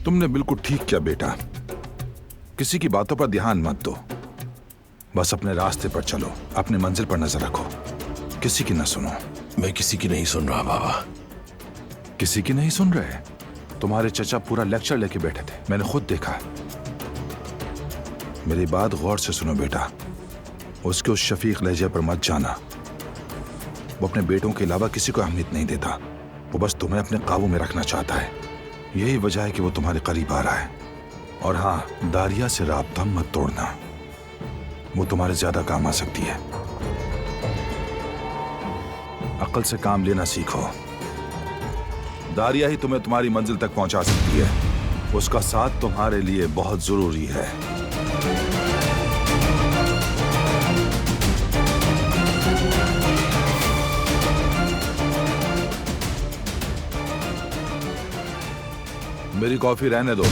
तुमने बिल्कुल ठीक किया बेटा। किसी की बातों पर ध्यान मत दो, बस अपने रास्ते पर चलो, अपनी मंजिल पर नजर रखो, किसी की ना सुनो। मैं किसी की नहीं सुन रहा बाबा। किसी की नहीं सुन रहे? तुम्हारे चचा पूरा लेक्चर लेके बैठे थे, मैंने खुद देखा। मेरी बात गौर से सुनो बेटा, उसके उस शफीक लहजे पर मत जाना। वो अपने बेटों के अलावा किसी को अहमियत नहीं देता, वो बस तुम्हें अपने काबू में रखना चाहता है। यही वजह है कि वो तुम्हारे करीब आ रहा है। और हाँ, दारिया से राब्ता मत तोड़ना, वो तुम्हारे ज्यादा काम आ सकती है। अक्ल से काम लेना सीखो। दारिया ही तुम्हें तुम्हारी मंजिल तक पहुंचा सकती है, उसका साथ तुम्हारे लिए बहुत जरूरी है। मेरी कॉफी रहने दो।